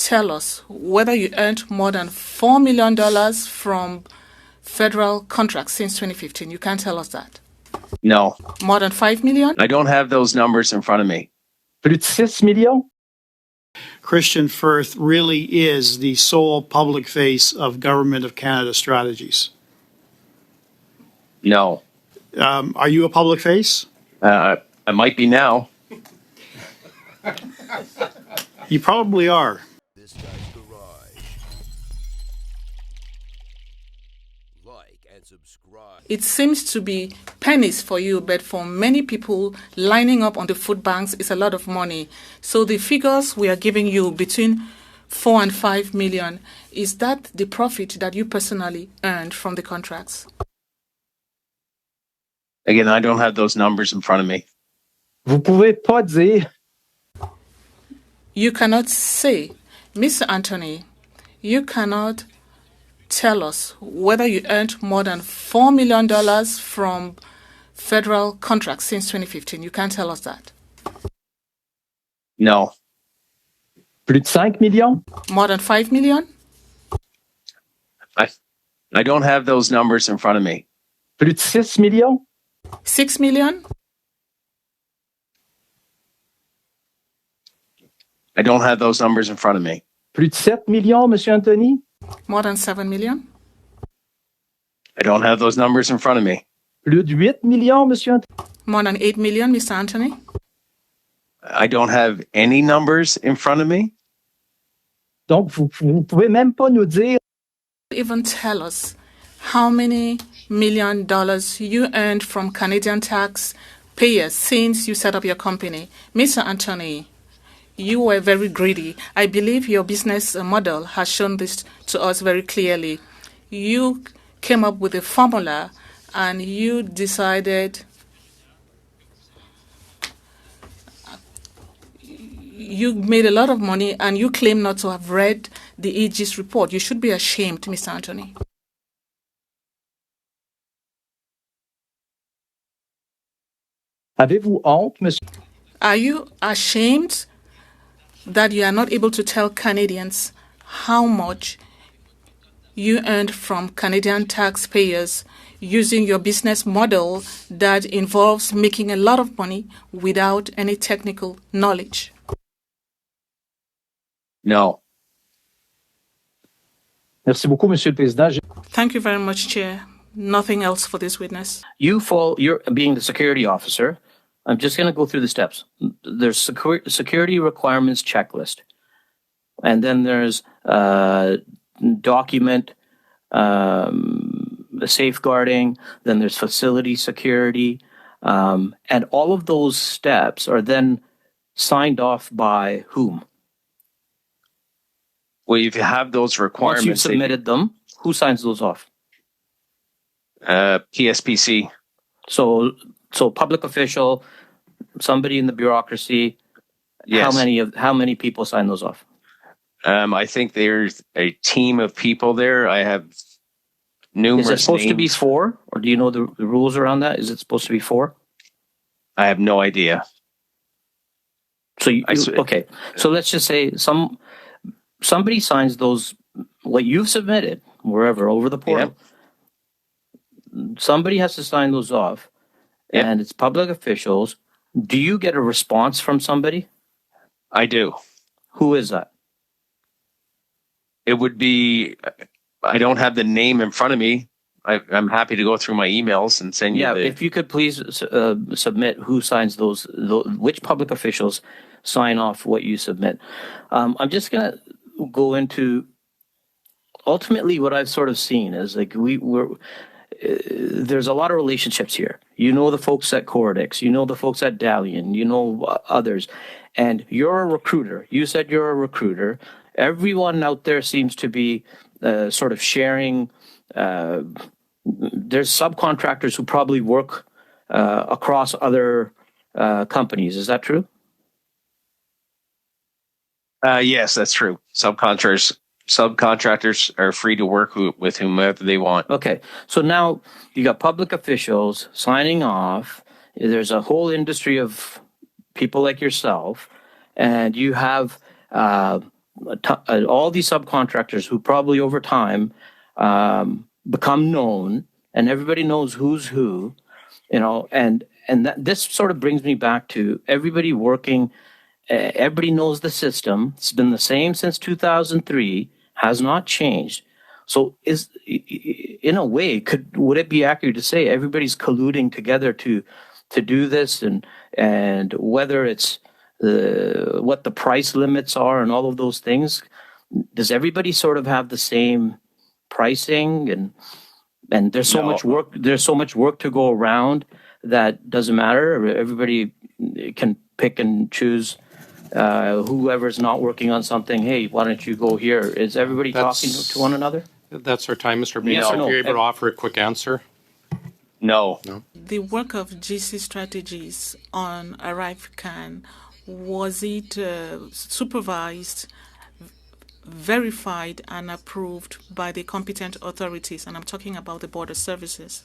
tell us whether you earned more than $4 million from federal contracts since 2015? You can't tell us that. No. More than 5 million? I don't have those numbers in front of me. Plus de 6 millions? Christian Firth really is the sole public face of Government of Canada strategies. No. Are you a public face? I might be now. You probably are. This guy's garage. Like and subscribe. It seems to be pennies for you, but for many people, lining up on the food banks is a lot of money. So the figures we are giving you between 4 and 5 million, is that the profit that you personally earned from the contracts? Again, I don't have those numbers in front of me. Vous pouvez pas dire. You cannot say, Mr. Anthony, you cannot tell us whether you earned more than $4 million from federal contracts since 2015. You can't tell us that. No. Plus de 5 millions? More than 5 million? I don't have those numbers in front of me. Plus de 6 millions? 6 million? I don't have those numbers in front of me. Plus de 7 millions, Monsieur Anthony? More than 7 million? I don't have those numbers in front of me. Plus de 8 millions, Monsieur Anthony? More than 8 million, Mr. Anthony? I don't have any numbers in front of me. Donc, vous pouvez même pas nous dire. Even tell us how many $1 million you earned from Canadian taxpayers since you set up your company. Mr. Anthony, you were very greedy. I believe your business model has shown this to us very clearly. You came up with a formula and you decided you made a lot of money and you claim not to have read the EG's report. You should be ashamed, Mr. Anthony. Avez-vous honte, Monsieur? Are you ashamed that you are not able to tell Canadians how much you earned from Canadian taxpayers using your business model that involves making a lot of money without any technical knowledge? No. Merci beaucoup, Monsieur le Président. Thank you very much, Chair. Nothing else for this witness. You're being the security officer. I'm just going to go through the steps. There's security requirements checklist. And then there's document safeguarding. Then there's facility security. And all of those steps are then signed off by whom? Well, if you have those requirements... Once you've submitted them, who signs those off? PSPC. So public official, somebody in the bureaucracy. Yes. How many people sign those off? I think there's a team of people there. I have numerous names. Is it supposed to be names. 4? Or do you know the rules around that? Is it supposed to be 4? I have no idea. So okay. So let's just say somebody signs those, what you've submitted, wherever, over the portal. Yep. Somebody has to sign those off. Yep. And it's public officials. Do you get a response from somebody? I do. Who is that? It would be, I don't have the name in front of me. I'm happy to go through my emails and send you Yeah, the... if you could please submit who signs those, which public officials sign off what you submit. I'm just going to go into, ultimately what I've sort of seen is like there's a lot of relationships here. You know the folks at Cordix, you know the folks at Dalian, you know others, and you're a recruiter. You said you're a recruiter. Everyone out there seems to be sort of sharing. There's subcontractors who probably work across other companies. Is that true? Yes, that's true. Subcontractors are free to work with whomever they want. Okay. So now you got public officials signing off. There's a whole industry of people like yourself, and you have all these subcontractors who probably over time become known, and everybody knows who's who, and this sort of brings me back to everybody working. Everybody knows the system. It's been the same since 2003, has not changed. So in a way, would it be accurate to say everybody's colluding together to do this, and whether it's what the price limits are and all of those things, does everybody sort of have the same pricing, and there's so much work, to go around that doesn't matter? Everybody can pick and choose whoever's not working on something. Hey, why don't you go here? Is everybody talking to one another? That's our time, Mr. Bates. Yes or If no? you're able to offer a quick answer. No. The work of GCstrategies on ArriveCan, was it supervised, verified, and approved by the competent authorities? And I'm talking about the border services.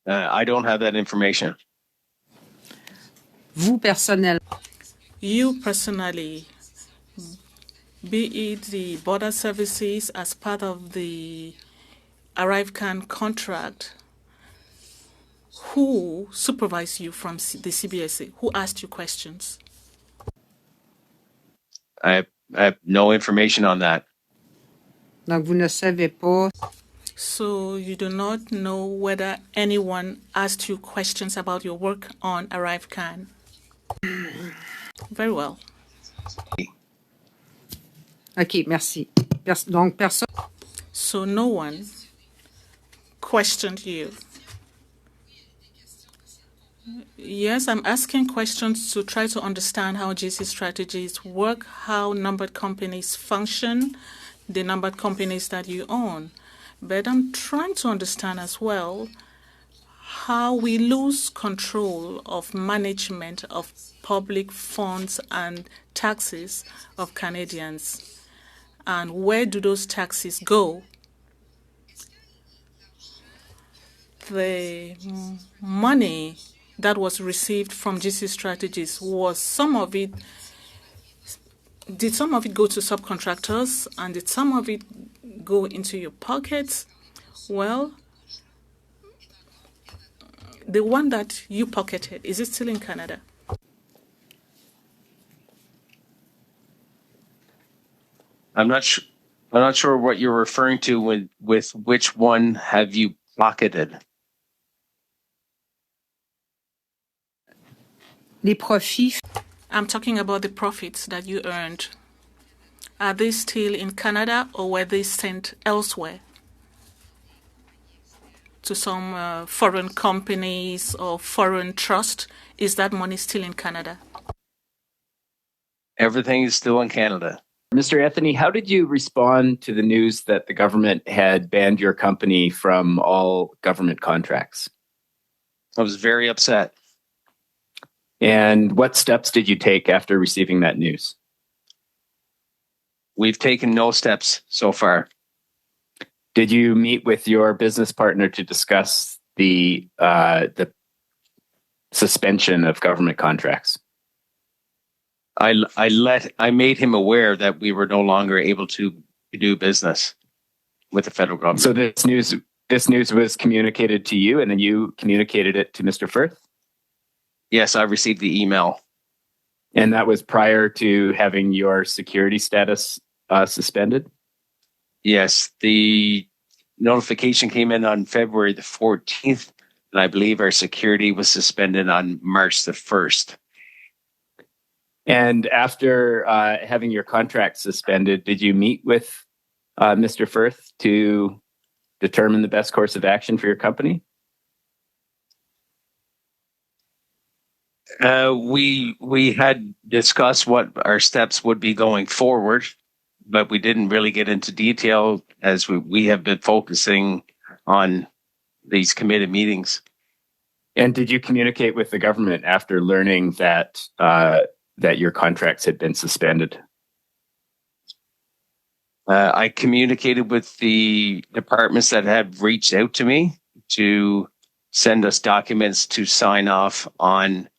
I don't have that information. Vous personnellement. You personally, be it the border services as part of the ArriveCan contract, who supervised you from the CBSA? Who asked you questions? I have no information on that. Donc, vous ne savez pas. So you do not know whether anyone asked you questions about your work on ArriveCan? Very well. OK, merci. Donc, personne. So no one questioned you. Yes, I'm asking questions to try to understand how GCstrategies work, how numbered companies function, the numbered companies that you own. But I'm trying to understand as well how we lose control of management of public funds and taxes of Canadians. And where do those taxes go? The money that was received from GCstrategies, did some of it go to subcontractors, and did some of it go into your pockets? Well, the one that you pocketed, is it still in Canada? I'm not sure what you're referring to with which one have you pocketed. Les profits. I'm talking about the profits that you earned. Are they still in Canada, or were they sent elsewhere to some foreign companies or foreign trust? Is that money still in Canada? Everything is still in Canada. Mr. Anthony, how did you respond to the news that the government had banned your company from all government contracts? I was very upset. And what steps did you take after receiving that news? We've taken no steps so far. Did you meet with your business partner to discuss the suspension of government contracts? I made him aware that we were no longer able to do business with the federal government. So this news was communicated to you, and then you communicated it to Mr. Firth? Yes, I received the email. And that was prior to having your security status suspended? Yes, the notification came in on February the 14th, and I believe our security was suspended on March the 1st. And after having your contract suspended, did you meet with Mr. Firth to determine the best course of action for your company? We had discussed what our steps would be going forward, but we didn't really get into detail as we have been focusing on these committed meetings. And did you communicate with the government after learning that that your contracts had been suspended? I communicated with the departments that had reached out to me to send us documents to sign off on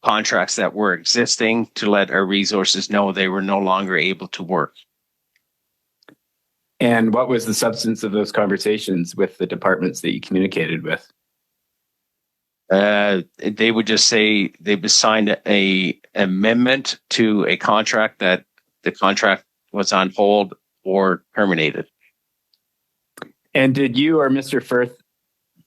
contracts that were existing to let our resources know they were no longer able to work. And what was the substance of those conversations with the departments that you communicated with? They would just say they would sign a amendment to a contract that the contract was on hold or terminated. And did you or Mr. Firth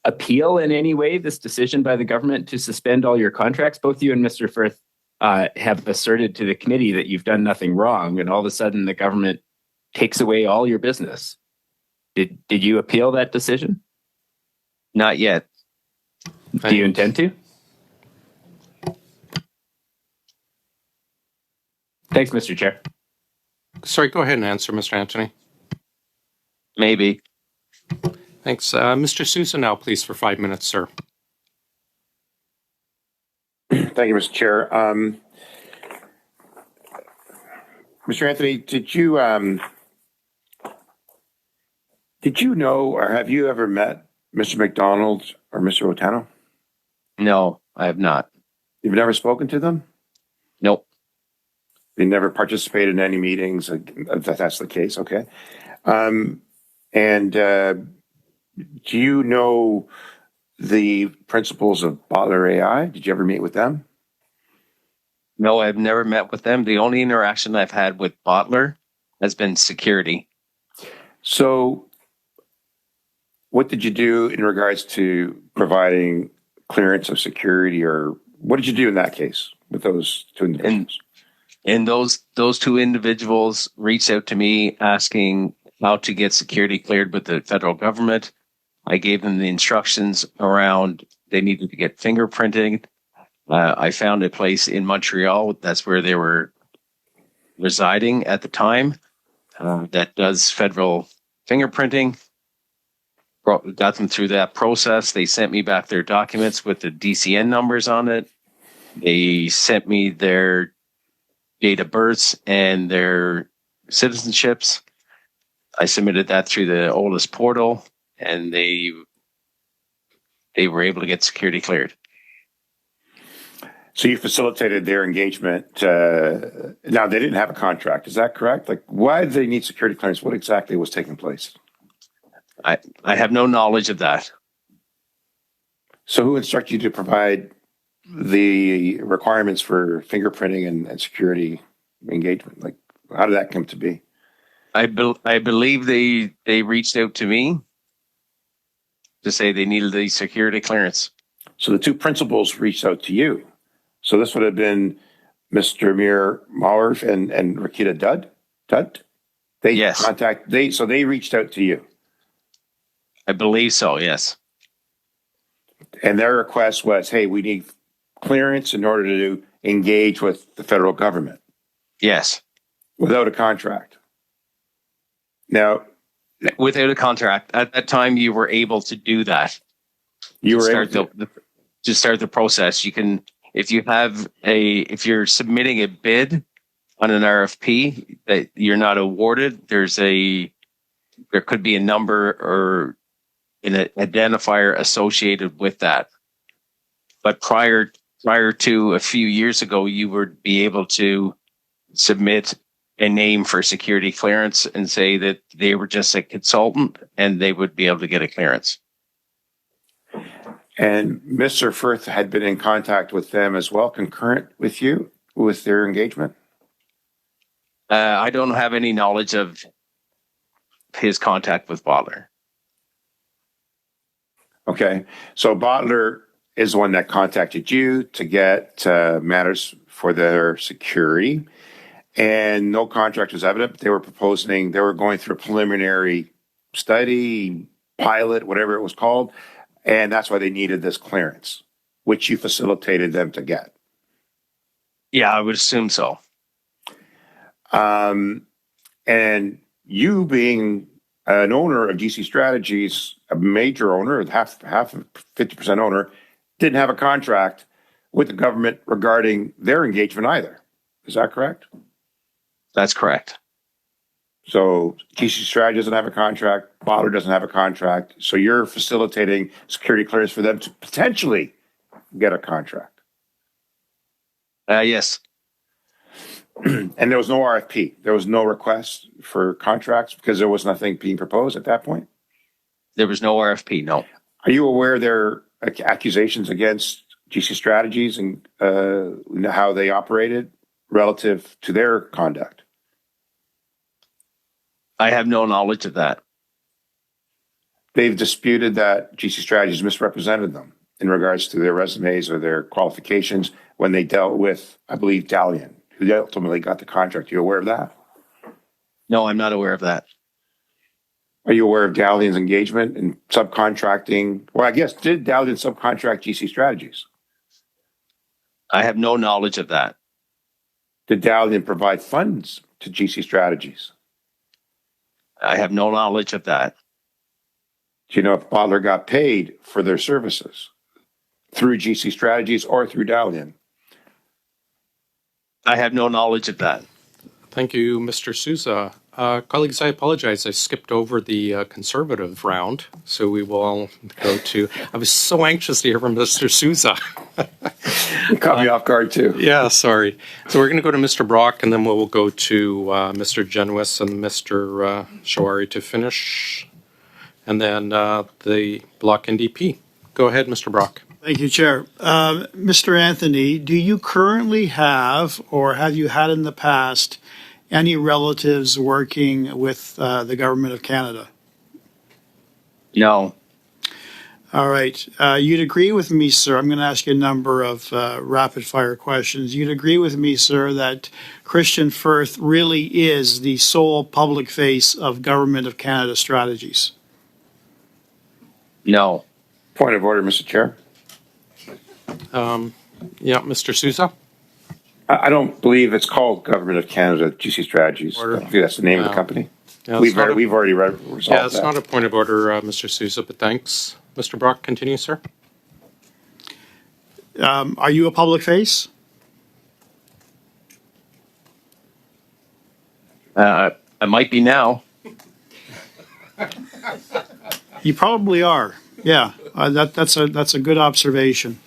appeal in any way this decision by the government to suspend all your contracts? Both you and Mr. Firth have asserted to the committee that you've done nothing wrong, and all of a sudden the government takes away all your business. Did you appeal that decision? Not yet. Do you intend to? Thanks, Mr. Chair. Sorry, go ahead and answer, Mr. Anthony. Maybe. Thanks. Mr. Sousa now, please, for 5 minutes, sir. Thank you, Mr. Chair. Mr. Anthony, did you know, or have you ever met Mr. McDonald or Mr. Otano? No, I have not. You've never spoken to them? Nope. They never participated in any meetings? That's the case, okay. Do you know the principals of Butler AI? Did you ever meet with them? No, I've never met with them. The only interaction I've had with Butler has been security. So what did you do in regards to providing clearance of security, or what did you do in that case with those two individuals? And those two individuals reached out to me asking how to get security cleared with the federal government. I gave them the instructions around they needed to get fingerprinting. I found a place in Montreal, that's where they were residing at the time, that does federal fingerprinting. Got them through that process. They sent me back their documents with the DCN numbers on it. They sent me their date of births and their citizenships. I submitted that through the OLIS portal, and they were able to get security cleared. So you facilitated their engagement. Now, they didn't have a contract. Is that correct? Like, why did they need security clearance? What exactly was taking place? I have no knowledge of that. So who instructed you to provide the requirements for fingerprinting and security engagement? Like, how did that come to be? I believe they reached out to me to say they needed the security clearance. So the two principals reached out to you. So this would have been Mr. Amir Mawarf and Rakita Dutt? Yes. So they reached out to you. I believe so, yes. And their request was, hey, we need clearance in order to engage with the federal government. Yes. Without a contract. Now, without a contract, at that time, you were able to do that. You were able to start the process. You can, if you're submitting a bid on an RFP that you're not awarded, there could be a number or an identifier associated with that. But prior to a few years ago, you would be able to submit a name for security clearance and say that they were just a consultant and they would be able to get a clearance. And Mr. Firth had been in contact with them as well, concurrent with you, with their engagement? I don't have any knowledge of his contact with Butler. Okay. So Butler is the one that contacted you to get matters for their security. And no contract was evident. They were going through a preliminary study, pilot, whatever it was called. And that's why they needed this clearance, which you facilitated them to get. Yeah, I would assume so. And you being an owner of GCstrategies, a major owner, half 50% owner, didn't have a contract with the government regarding their engagement either. Is that correct? That's correct. So GCstrategies doesn't have a contract. Butler doesn't have a contract. So you're facilitating security clearance for them to potentially get a contract. Yes. And there was no RFP. There was no request for contracts because there was nothing being proposed at that point. There was no RFP. No. Are you aware there are accusations against GC Strategies and how they operated relative to their conduct? I have no knowledge of that. They've disputed that GC Strategies misrepresented them in regards to their resumes or their qualifications when they dealt with, I believe, Dalian, who ultimately got the contract. Are you aware of that? No, I'm not aware of that. Are you aware of Dalian's engagement in subcontracting? Well, I guess, did Dalian subcontract GC Strategies? I have no knowledge of that. Did Dalian provide funds to GC Strategies? I have no knowledge of that. Do you know if Bottler got paid for their services through GC Strategies or through Dalian? I have no knowledge of that. Thank you, Mr. Sousa. Colleagues, I apologize. I skipped over the conservative round, so we will all go to. I was so anxious to hear from Mr. Sousa. You caught me off guard too. Yeah, sorry. So we're going to go to Mr. Brock, and then we'll go to Mr. Genuis and Mr. Shawari to finish, and then the Block NDP. Go ahead, Mr. Brock. Thank you, Chair. Mr. Anthony, do you currently have, or have you had in the past, any relatives working with the Government of Canada? No. All right. You'd agree with me, sir. I'm going to ask you a number of rapid-fire questions. You'd agree with me, sir, that Christian Firth really is the sole public face of Government of Canada strategies? No. Point of order, Mr. Chair. Yeah, Mr. Sousa. I don't believe it's called Government of Canada GC Strategies. Order. I think that's the name of the company. Yeah, We've already resolved yeah, it's that. not a point of order, Mr. Sousa, but thanks. Mr. Brock, continue, sir. Are you a public face? I might be now. You probably are. Yeah, that's a good observation.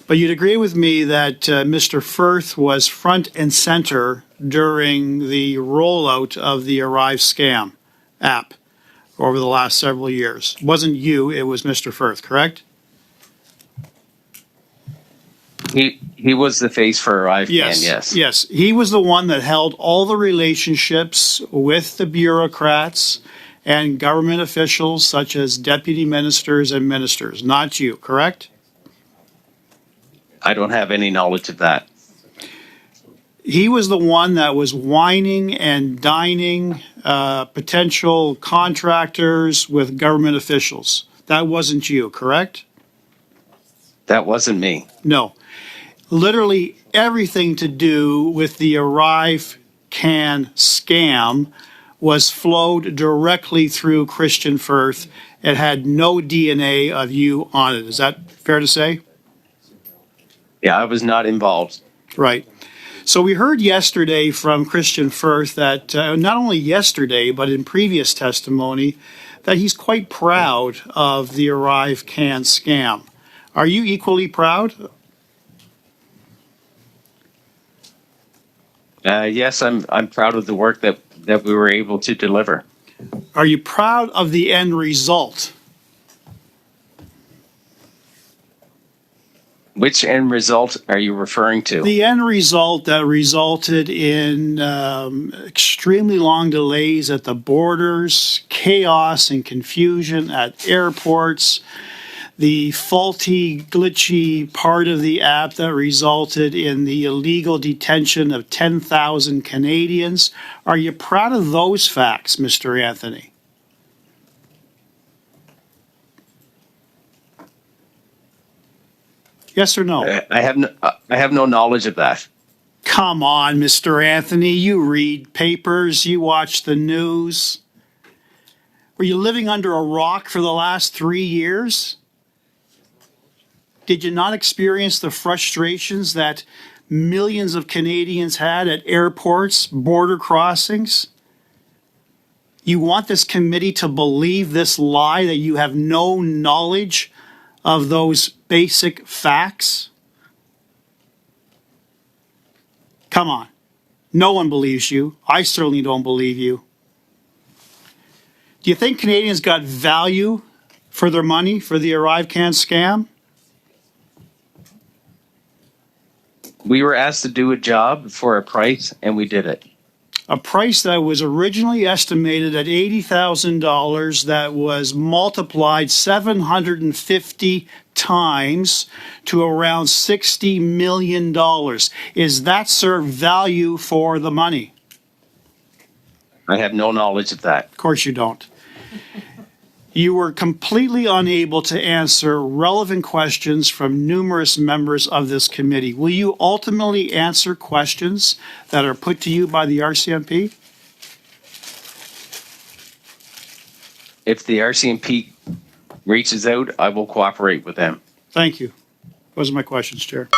But you'd agree with me that Mr. Firth was front and center during the rollout of the Arrive scam app over the last several years. It wasn't you, it was Mr. Firth, correct? He was the face for Arrive. Yes. He was the one that held all the relationships with the bureaucrats and government officials such as deputy ministers and ministers, not you, correct? I don't have any knowledge of that. He was the one that was whining and dining potential contractors with government officials. That wasn't you, correct? That wasn't me. No. Literally everything to do with the Arrive Can scam was flowed directly through Christian Firth. It had no DNA of you on it. Is that fair to say? Yeah, I was not involved. Right. So we heard yesterday from Christian Firth that not only yesterday, but in previous testimony, that he's quite proud of the Arrive Can scam. Are you equally proud? Yes, I'm proud of the work that we were able to deliver. Are you proud of the end result? Which end result are you referring to? The end result that resulted in extremely long delays at the borders, chaos and confusion at airports, the faulty, glitchy part of the app that resulted in the illegal detention of 10,000 Canadians. Are you proud of those facts, Mr. Anthony? Yes or no? I have no knowledge of that. Come on, Mr. Anthony. You read papers. You watch the news. Were you living under a rock for the last 3 years? Did you not experience the frustrations that millions of Canadians had at airports, border crossings? You want this committee to believe this lie that you have no knowledge of those basic facts? Come on. No one believes you. I certainly don't believe you. Do you think Canadians got value for their money for the ArriveCan scam? We were asked to do a job for a price, and we did it. A price that was originally estimated at $80,000 that was multiplied 750 times to around $60 million. Is that, sir, value for the money? I have no knowledge of that. Of course you don't. You were completely unable to answer relevant questions from numerous members of this committee. Will you ultimately answer questions that are put to you by the RCMP? If the RCMP reaches out, I will cooperate with them. Thank you. Those are my questions, Chair.